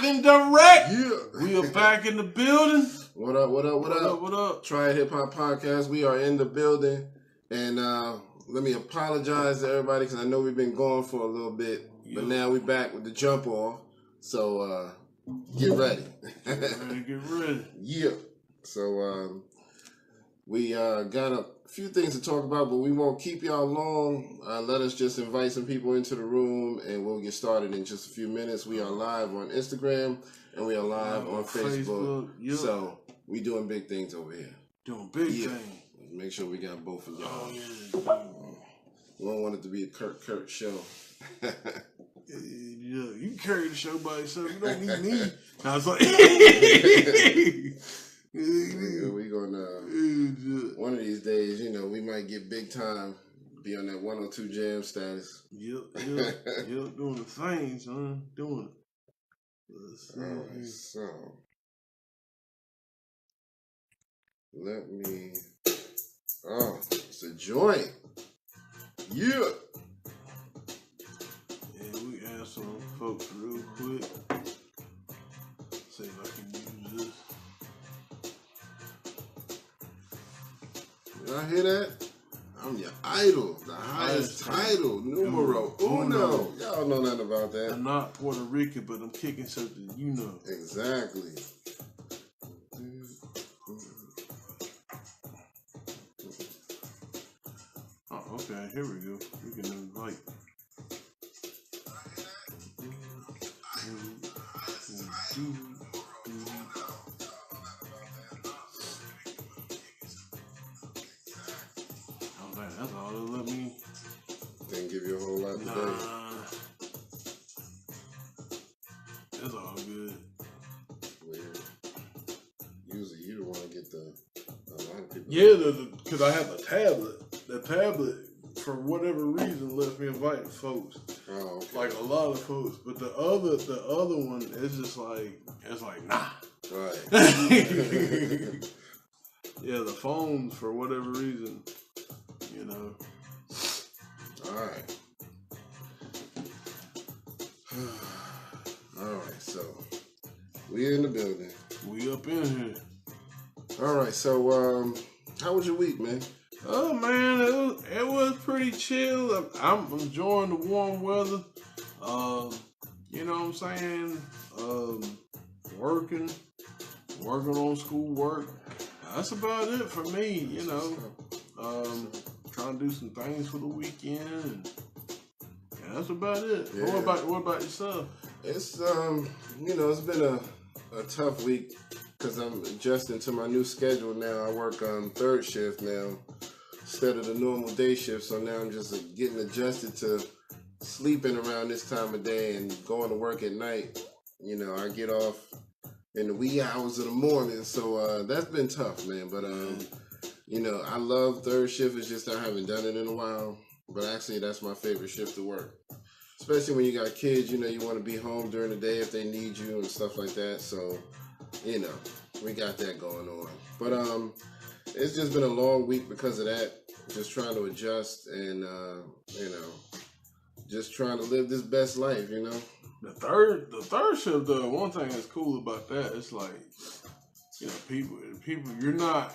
live and direct. Yeah. We are back in the building. What up, what up, what up? What up? Triad Hip Hop Podcast. We are in the building. And let me apologize to everybody because I know we've been gone for a little bit. But now we back with the jump off. So get ready. Get ready. Yeah. So we got a few things to talk about, but we won't keep y'all long. Let us just invite some people into the room and we'll get started in just a few minutes. We are live on Instagram and we are live on Facebook. Yep. So we doing big things over here. Doing big things. Make sure we got both of y'all. Oh, yeah. We don't want it to be a Kurt show. Yeah, you can carry the show by yourself. You don't need me. I was like, we gonna one of these days, you know, we might get big time, be on that 102 jam status. Yep, doing the thing, son, doing it. Alright, so let me. Oh, it's a joint. Yeah. Yeah, we add some folks real quick. See if I can use this. Did I hear that? I'm your idol. The highest title. Numero uno. Y'all know nothing about that. I'm not Puerto Rican, but I'm kicking something you know. Exactly. Oh, okay. Here we go. We can invite. Oh man, that's all they let me. Didn't give you a whole lot today. That's all good. Weird. Usually you don't want to get a lot of people. Yeah, because I have the tablet. The tablet, for whatever reason, lets me invite folks. Oh, okay. Like a lot of folks. But the other one is just like, it's like, nah. Right. Yeah, the phones, for whatever reason, you know. Alright. Alright, so we in the building. We up in here. Alright, so how was your week, man? Oh man, it was pretty chill. I'm enjoying the warm weather. You know what I'm saying? Working on schoolwork. That's about it for me, you know. Trying to do some things for the weekend, and that's about it. Yeah. What about yourself? It's you know, it's been a tough week because I'm adjusting to my new schedule now. I work on third shift now instead of the normal day shift, so now I'm just getting adjusted to sleeping around this time of day and going to work at night. You know, I get off in the wee hours of the morning, so that's been tough, man. But you know, I love third shift. It's just I haven't done it in a while, but actually that's my favorite shift to work. Especially when you got kids, you know, you want to be home during the day if they need you and stuff like that. So, you know, we got that going on. But it's just been a long week because of that. Just trying to adjust and you know, just trying to live this best life, you know. The third shift though, one thing that's cool about that, it's like, you know, people you're not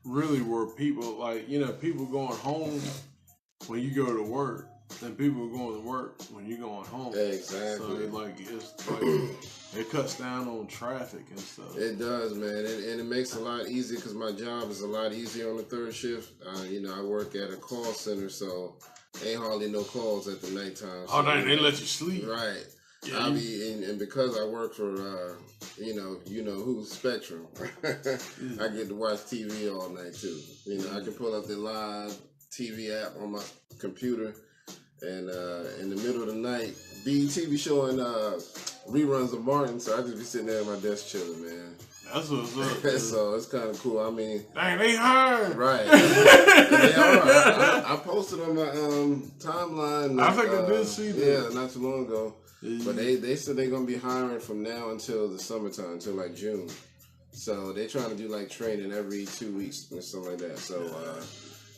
really where people like, you know, people going home when you go to work, then people are going to work when you're going home. Exactly. So it's like it cuts down on traffic and stuff. It does, man, and it makes it a lot easier because my job is a lot easier on the third shift. You know, I work at a call center, so ain't hardly no calls at the nighttime. So, oh, they let you sleep. Right. Yeah, and because I work for you know who, Spectrum, I get to watch TV all night too. You know, I can pull up the live TV app on my computer, and in the middle of the night, BET be showing reruns of Martin, so I just be sitting there at my desk chilling, man. That's what's up. So it's kind of cool. I mean, dang, they hired. Right. They are. I posted on my timeline. I think I did see that. Yeah, not too long ago. Yeah. But they said they're gonna be hiring from now until the summertime, until like June. So they're trying to do like training every 2 weeks and something like that. So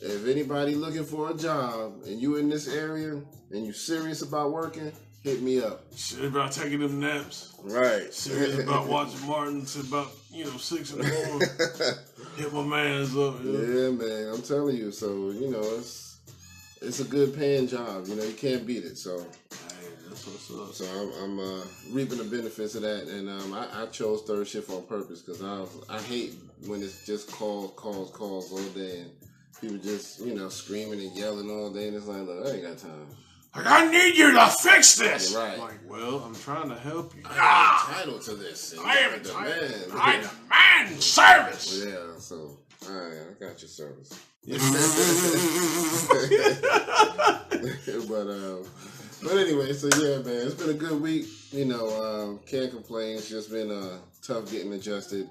if anybody looking for a job and you in this area and you serious about working, hit me up. Shit about taking them naps. Right. Serious about watching Martin to about 6 in the morning. Hit my man's up. Yeah, man. I'm telling you. So it's a good paying job. You can't beat it. So. That's what's up. So I'm reaping the benefits of that, and I chose third shift on purpose because I hate when it's just calls all day and people just screaming and yelling all day, and it's like, look, I ain't got time. Like, I need you to fix this. Right. Like, well, I'm trying to help you. I'm entitled to this. I am entitled. I demand service. Yeah. So all right, I got your service. But anyway, so yeah, man, it's been a good week. Can't complain. It's just been tough getting adjusted.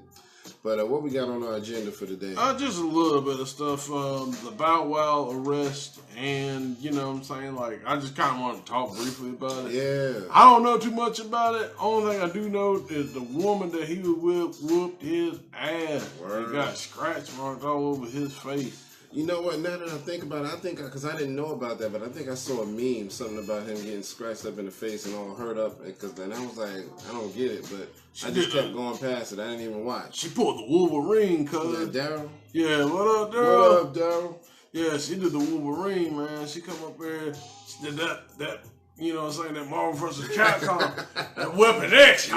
But what we got on our agenda for today? Just a little bit of stuff. The Bow Wow arrest, and what I'm saying, like, I just kind of want to talk briefly about it. Yeah. I don't know too much about it. Only thing I do know is the woman that he was whooped his ass. Word. He got scratch marks all over his face. You know what? Now that I think about it, because I didn't know about that, but I think I saw a meme, something about him getting scratched up in the face and all hurt up. Because then I was like, I don't get it, but I just kept going past it. I didn't even watch. She pulled the Wolverine, cuz. Daryl? Yeah, what up, Daryl? What up, Daryl? Yeah, she did the Wolverine, man. She come up there, she did that. That Marvel vs. Capcom, that Weapon X. Yeah.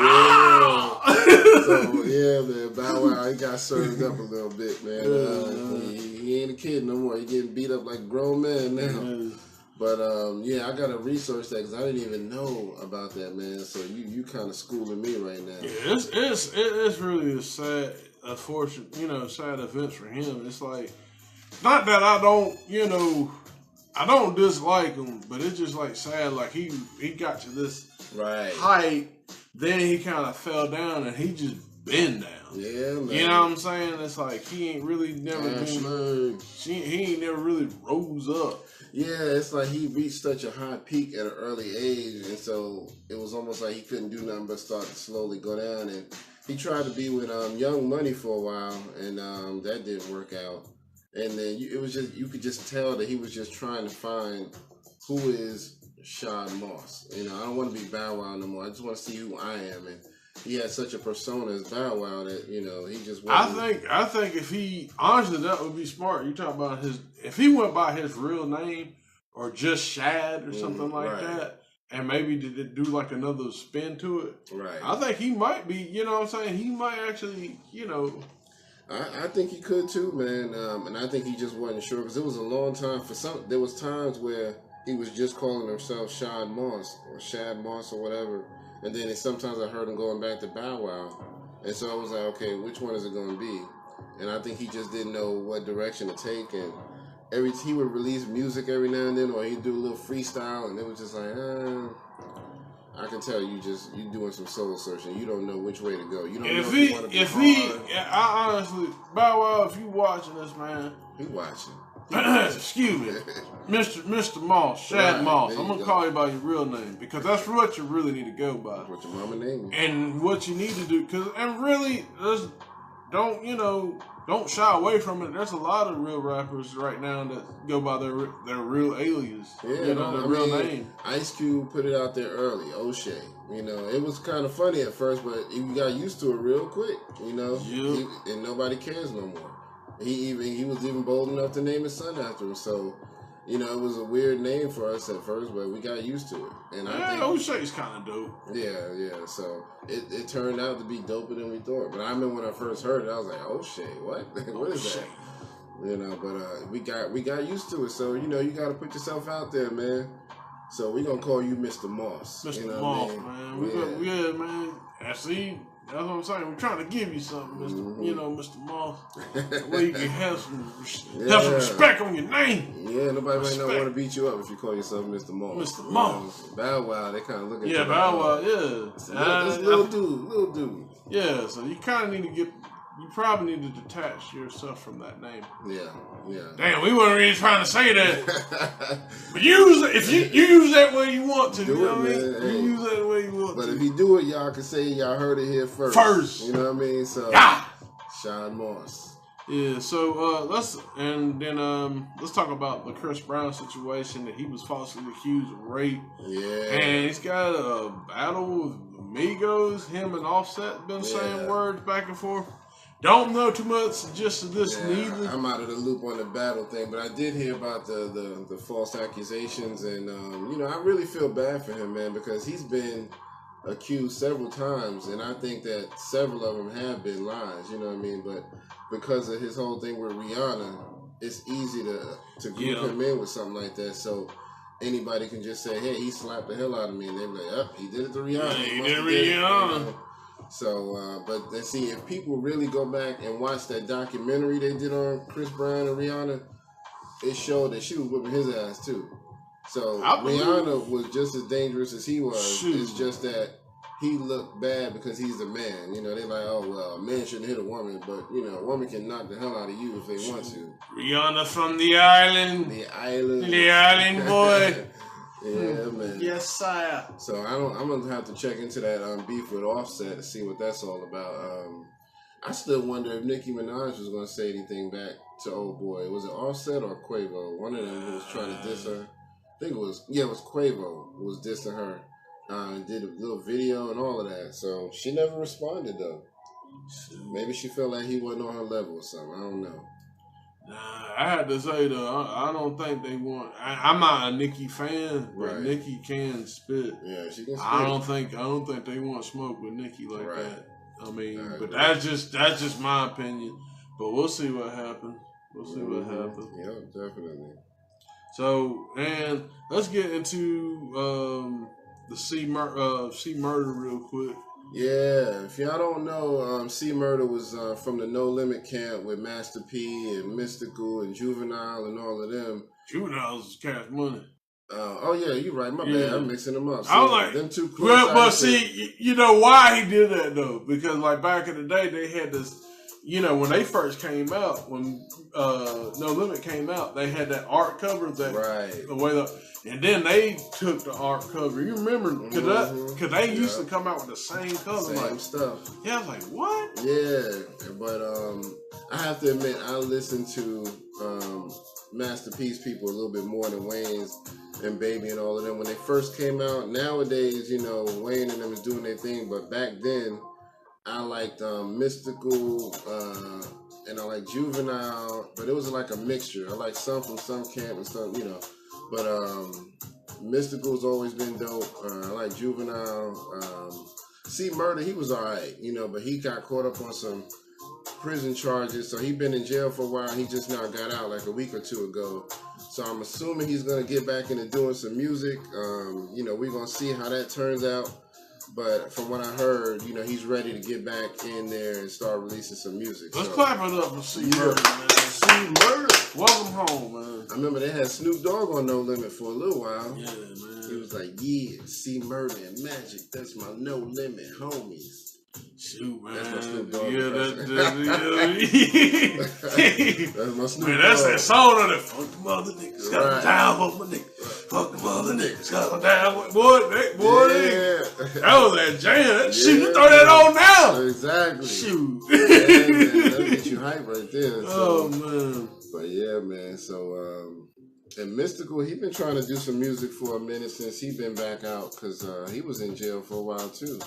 So, yeah, man, Bow Wow, he got served up a little bit, man. He ain't a kid no more. He getting beat up like a grown man now. But, I got to research that because I didn't even know about that, man. So you kind of schooling me right now. Yeah, it's really a sad, unfortunate, sad events for him. It's like, not that I don't, I don't dislike him, but it's just like sad. Like he got to this height, then he kind of fell down and he just been down. Yeah, man. You know what I'm saying? It's like he ain't really never he ain't never really rose up. Yeah, it's like he reached such a high peak at an early age, and so it was almost like he couldn't do nothing but start to slowly go down. And he tried to be with Young Money for a while, and that didn't work out. And then you could just tell that he was just trying to find who is Shad Moss. I don't want to be Bow Wow no more. I just want to see who I am. And he had such a persona as Bow Wow that, he just wasn't. I think if he, honestly, that would be smart. You talk about if he went by his real name or just Shad or something like that, and maybe did do like another spin to it. Right. I think he might be, He might actually, I think he could too, man, and I think he just wasn't sure because it was a long time there was times where he was just calling himself Shad Moss or whatever, and then sometimes I heard him going back to Bow Wow, and so I was like, okay, which one is it going to be? And I think he just didn't know what direction to take, and he would release music every now and then, or he'd do a little freestyle, and it was just like, I can tell you doing some soul searching. You don't know which way to go. You don't know if you want to be I honestly, Bow Wow, if you watching this, man. He watching. Excuse me. Mr. Moss, Shad Moss. I'm going to call you by your real name because that's what you really need to go by. What your mama named you. And what you need to do, and really, don't shy away from it. There's a lot of real rappers right now that go by their real alias. Yeah, their real name. Ice Cube put it out there early, O'Shea. It was kind of funny at first, but you got used to it real quick, and nobody cares no more. He was even bold enough to name his son after him, so it was a weird name for us at first, but we got used to it. And I think O'Shea's kind of dope. Yeah. So it turned out to be doper than we thought. But I remember when I first heard it, I was like, O'Shea, what? What is that? But we got used to it. So you got to put yourself out there, man. So we gonna call you Mr. Moss. Mr. Moss, man. Man. See, that's what I'm saying. We're trying to give you something, Mr. Moss. Where you can have some respect on your name. Yeah, nobody might not want to beat you up if you call yourself Mr. Moss. Mr. Moss. Bow Wow, they kind of look at you. Yeah, Bow Wow, That's little dude. Yeah, so you kind of need to you probably need to detach yourself from that name. Yeah. Damn, we weren't really trying to say that. But if you use that way you want to. Do you know what I mean? Hey. You use that way you want to. But if you do it, y'all can say y'all heard it here first. You know what I mean? So, Shad Moss. Yeah, so let's talk about the Chris Brown situation that he was falsely accused of rape. Yeah, and he's got a battle with Migos. Him and Offset been saying words back and forth. Don't know too much just of this neither. I'm out of the loop on the battle thing, but I did hear about the false accusations, and I really feel bad for him, man, because he's been accused several times, and I think that several of them have been lies. You know what I mean? But because of his whole thing with Rihanna, it's easy to group him in with something like that. So anybody can just say, "Hey, he slapped the hell out of me," and they're like, "Oh, he did it to Rihanna." Yeah, he did it to Rihanna. So, but then see, if people really go back and watch that documentary they did on Chris Brown and Rihanna, it showed that she was whipping his ass too. So Rihanna was just as dangerous as he was. Shoot. It's just that he looked bad because he's a man. You know, they like, oh well, a man shouldn't hit a woman, but a woman can knock the hell out of you if they want to. Rihanna from the island. The island. The island boy. Yeah, man. Yes, sire. So I'm gonna have to check into that beef with Offset to see what that's all about. I still wonder if Nicki Minaj was gonna say anything back to old boy. Was it Offset or Quavo? One of them who was trying to diss her. I think it was Quavo who was dissing her. And did a little video and all of that. So she never responded though. Maybe she felt like he wasn't on her level or something. I don't know. I had to say though, I don't think they want. I'm not a Nicki fan, but Nicki can spit. Yeah, she can spit. I don't think they want smoke with Nicki like that. I mean, but that's just my opinion. But we'll see what happens. Yeah, definitely. So, and let's get into the C Murder real quick. Yeah, if y'all don't know, C Murder was from the No Limit camp with Master P and Mystical and Juvenile and all of them. Juvenile's Cash Money. Oh yeah, you're right. My bad. I'm mixing them up. So I was like, them two. Well, but see, you know why he did that though? Because like back in the day, they had this. When they first came out, when No Limit came out, they had that art cover the way and then they took the art cover. You remember? Because they used to come out with the same cover, same stuff. Yeah, I was like, what? Yeah, but I have to admit, I listened to Master P's people a little bit more than Wayne's and Baby and all of them when they first came out. Nowadays, Wayne and them is doing their thing, but back then, I liked Mystical and I liked Juvenile, but it was like a mixture. I liked some from some camp and some, But Mystical's always been dope. I like Juvenile. C Murder, he was alright, but he got caught up on some prison charges, so he been in jail for a while. He just now got out like a week or two ago. So I'm assuming he's gonna get back into doing some music. We're gonna see how that turns out. But from what I heard, he's ready to get back in there and start releasing some music. Let's clap it up for C Murder, man. C Murder. Welcome home, man. I remember they had Snoop Dogg on No Limit for a little while. Yeah, man. He was like, yeah, C Murder and Magic, that's my No Limit homies. Shoot, man. That's my Snoop Dogg. That's my Snoop man, Dogg. that's that song on that. Fuck them other niggas. Got them down, fuck my niggas. Fuck them other niggas. Got them down. Boy. Yeah. That was that jam. Shoot, you throw that on now. Exactly. Shoot. Yeah, man. That'll get you hype right there. Oh, man. But yeah, man. So, and Mystical, he been trying to do some music for a minute since he been back out because he was in jail for a while too.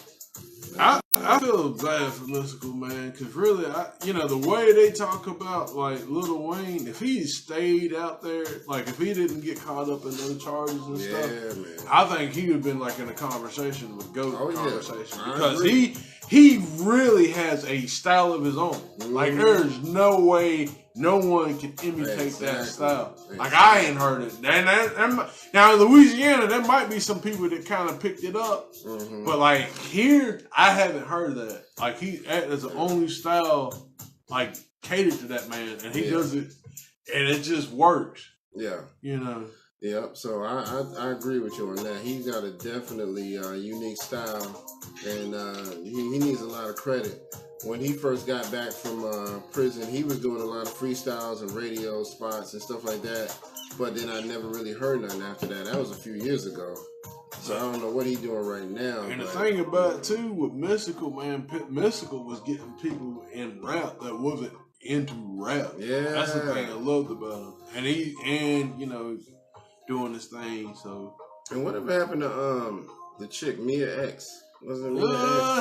I feel bad for Mystical, man, because really, the way they talk about like Lil Wayne, if he stayed out there, like if he didn't get caught up in those charges and stuff, man. I think he would have been like in a conversation with Goat conversation because he really has a style of his own. Mm-hmm. Like there's no way no one can imitate that style. Exactly. Like I ain't heard it. And now in Louisiana, there might be some people that kind of picked it up, but like here, I haven't heard that. Like that's the only style like catered to that man, and he does it, and it just works. Yeah, Yep. So I agree with you on that. He's got a definitely unique style, and he needs a lot of credit. When he first got back from prison, he was doing a lot of freestyles and radio spots and stuff like that. But then I never really heard nothing after that. That was a few years ago. So I don't know what he's doing right now. And the thing about it too with Mystical, man, Mystical was getting people in rap that wasn't into rap. Yeah, that's the thing I loved about him. And you know, doing this thing. So. And whatever happened to the chick Mia X? Wasn't it Mia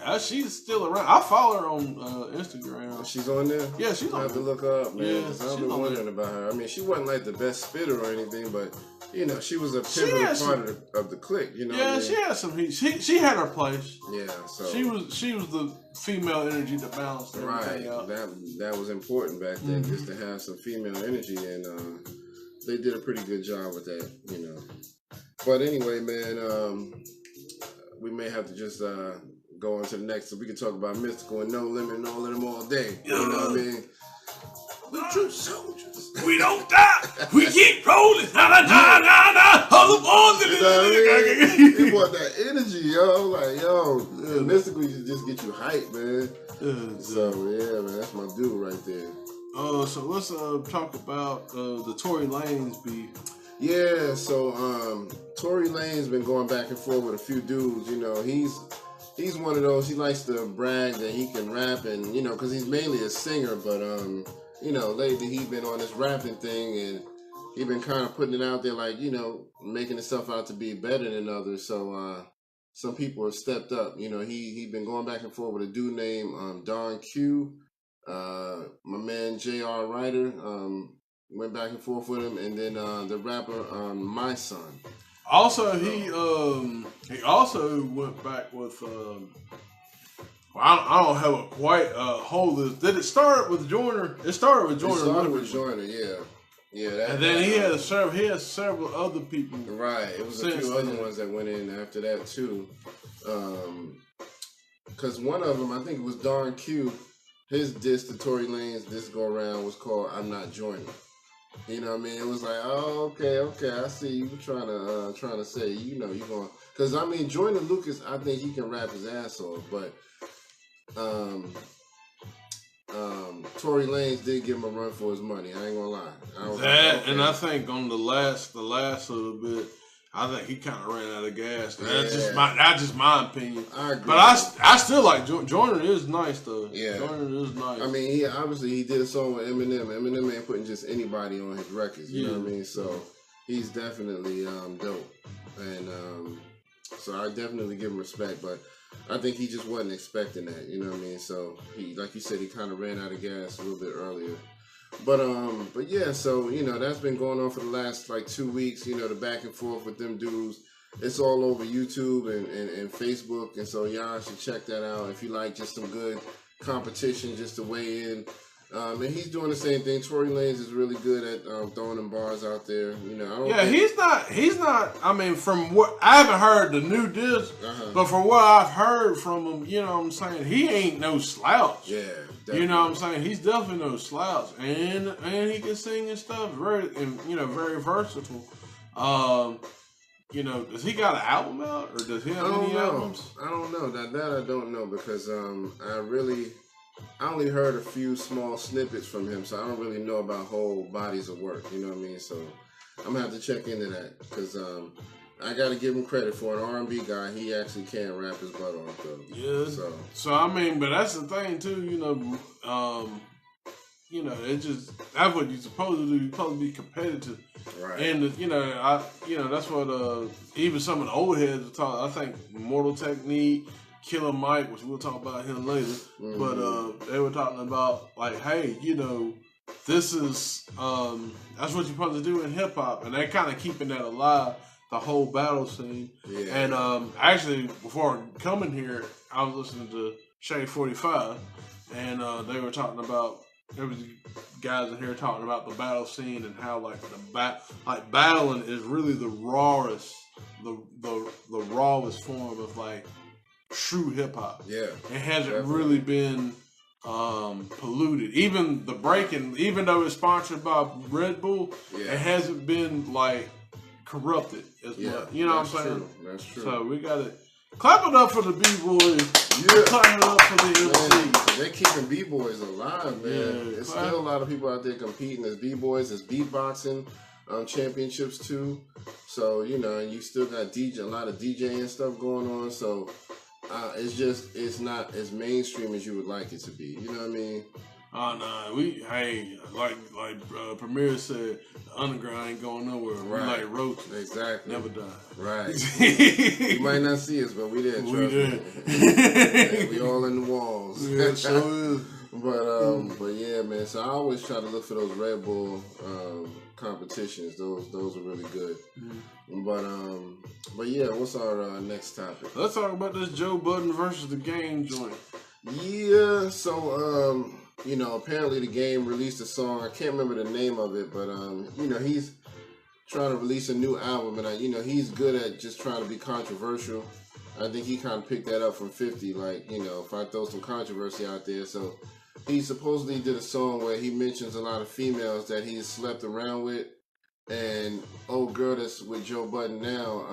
X? She's still around. I follow her on Instagram. She's on there? Yeah, she's on there. I have to look her up, man. Yeah, I've been wondering about her. I mean, she wasn't like the best spitter or anything, but you know, she was a pivotal part of the clique. You know, yeah, she had some heat. She had her place. Yeah, so she was the female energy that balanced everything out. That was important back then, just to have some female energy, and they did a pretty good job with that. You know, but anyway, man, we may have to just go on to the next, so we can talk about Mystical and No Limit and all of them all day. You know what I mean? The true soldiers. We don't die. We keep rolling. Hold on. You know what I mean? He want that energy, yo. Like, yo, Mystical just get you hype, man. So yeah, man, that's my dude right there. So let's talk about the Tory Lanez beef. Yeah, so Tory Lanez been going back and forth with a few dudes. You know, he's one of those. He likes to brag that he can rap, and you know, because he's mainly a singer. But you know, lately he's been on this rapping thing, and he been kind of putting it out there, like, you know, making himself out to be better than others. So some people have stepped up. You know, he been going back and forth with a dude named Don Q. My man J.R. Ryder went back and forth with him, and then the rapper Mysonne. Also, he also went back with. I don't have a quite whole list. Did it start with Joyner? It started with Joyner. It started with Joyner, yeah. Yeah, and then he had several other people. Right, it was a few other ones that went in after that too. Because one of them, I think it was Don Q. His diss to Tory Lanez this go around was called "I'm Not Joining." You know what I mean? It was like, oh, okay, I see you trying to say, you know, you going, because I mean, Joyner Lucas, I think he can rap his ass off, but Tory Lanez did give him a run for his money. I ain't gonna lie. I think on the last little bit, I think he kind of ran out of gas. Yeah. That's just my opinion. I agree. But I still like Joyner is nice though. Yeah, Joyner is nice. I mean, he did a song with Eminem. Eminem ain't putting just anybody on his records. You know what I mean? So he's definitely dope, and so I definitely give him respect. But I think he just wasn't expecting that. You know what I mean? So he, like you said, he kind of ran out of gas a little bit earlier. But yeah, so, you know, that's been going on for the last, like, 2 weeks, you know, the back and forth with them dudes. It's all over YouTube and Facebook, and so y'all should check that out if you like just some good competition just to weigh in. And he's doing the same thing. Tory Lanez is really good at throwing them bars out there. You know, he's not. I mean, from what I haven't heard the new disc, but from what I've heard from him, you know what I'm saying, he ain't no slouch. Yeah, definitely. You know what I'm saying, he's definitely no slouch, and he can sing and stuff, very versatile. You know, does he got an album out, or does he have any albums? I don't know. That I don't know, because I only heard a few small snippets from him, so I don't really know about whole bodies of work. You know what I mean? So I'm gonna have to check into that, because I gotta give him credit for an R&B guy. He actually can rap his butt off, though. Yeah. So I mean, but that's the thing too. You know, that's what you're supposed to do. You're supposed to be competitive. Right. And that's what even some of the old heads were talking. I think Mortal Technique, Killer Mike, which we'll talk about him later. Mm-hmm. But they were talking about, like, hey, you know, this is that's what you're supposed to do in hip hop, and they're kind of keeping that alive, the whole battle scene. Yeah. And actually, before coming here, I was listening to Shade 45, and they were talking about, there was guys in here talking about the battle scene and how, like, battling is really the rawest, the rawest form of, like, true hip hop. Yeah, it hasn't really been polluted. Even the breaking, even though it's sponsored by Red Bull, it hasn't been, like, corrupted as much. You know what I'm saying? That's true. So we gotta clap it up for the B-boys. Yeah. Clap it up for the MC. They're keeping B-boys alive, man. Yeah, there's still a lot of people out there competing as B-boys, as beatboxing championships too. So, you know, and you still got a lot of DJing stuff going on. So it's not as mainstream as you would like it to be. You know what I mean? Oh no, like Premier said, the underground ain't going nowhere. Right. We like roaches. Exactly. Never die. Right. You might not see us, but we there. We there. Yeah, we all in the walls. Yeah, so is. But yeah, man. So I always try to look for those Red Bull competitions. Those are really good. But yeah, what's our next topic? Let's talk about this Joe Budden versus the Game joint. Yeah. So apparently the Game released a song. I can't remember the name of it, but he's trying to release a new album, and he's good at just trying to be controversial. I think he kind of picked that up from 50. Like, if I throw some controversy out there, so. He supposedly did a song where he mentions a lot of females that he's slept around with, and old girl that's with Joe Budden now,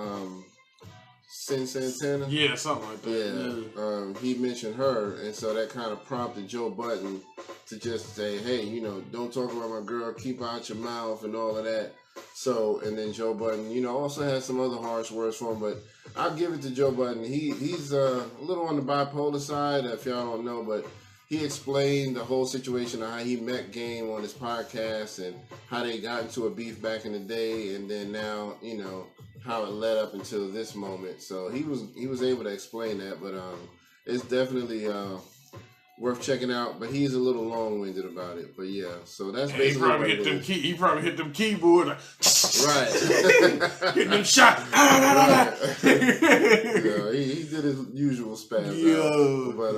Cyn Santana. Yeah, something like that. Yeah. He mentioned her, and so that kind of prompted Joe Budden to just say, "Hey, don't talk about my girl. Keep out your mouth," and all of that. So, and then Joe Budden, also has some other harsh words for him, but I'll give it to Joe Budden. He's a little on the bipolar side, if y'all don't know, but. He explained the whole situation of how he met Game on his podcast and how they got into a beef back in the day, and then now, how it led up until this moment. So he was able to explain that, but it's definitely worth checking out. But he's a little long-winded about it. But yeah, so that's basically he probably hit them keyboard like, right, hitting them shots. Yeah, he did his usual spaz out. But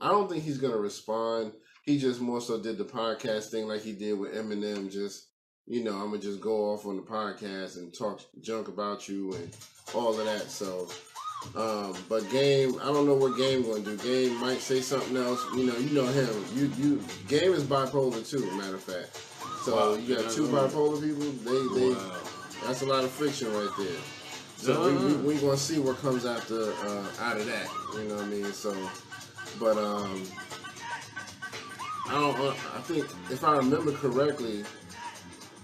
I don't think he's gonna respond. He just more so did the podcast thing like he did with Eminem. Just I'm gonna just go off on the podcast and talk junk about you and all of that. So. But Game, I don't know what Game gonna do. Game might say something else. You know him. You Game is bipolar too. Matter of fact. So you got two bipolar people. They that's a lot of friction right there. So we gonna see what comes out of that. You know what I mean? So, but I think if I remember correctly,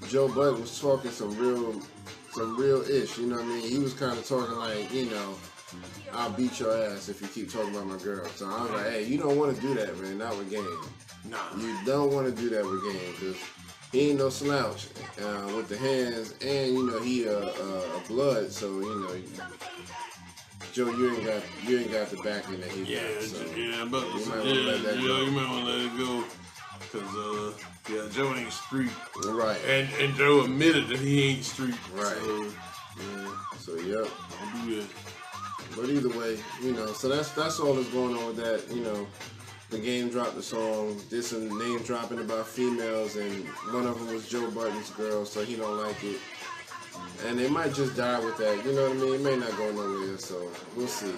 Joe Budden was talking some real ish. You know what I mean? He was kind of talking like I'll beat your ass if you keep talking about my girl. So I was like, hey, you don't want to do that, man. Not with Game. Nah. You don't want to do that with Game because he ain't no slouch with the hands, and he a blood. So Joe, you ain't got the backing that he got. So but you might want to let that go. You might want to let it go because Joe ain't street. Right. And Joe admitted that he ain't street. Right. So yep. Don't do that. But either way, so that's all that's going on with that. The Game dropped the song, did some name dropping about females, and one of them was Joe Budden's girl, so he don't like it. And they might just die with that, you know what I mean? It may not go nowhere, so we'll see.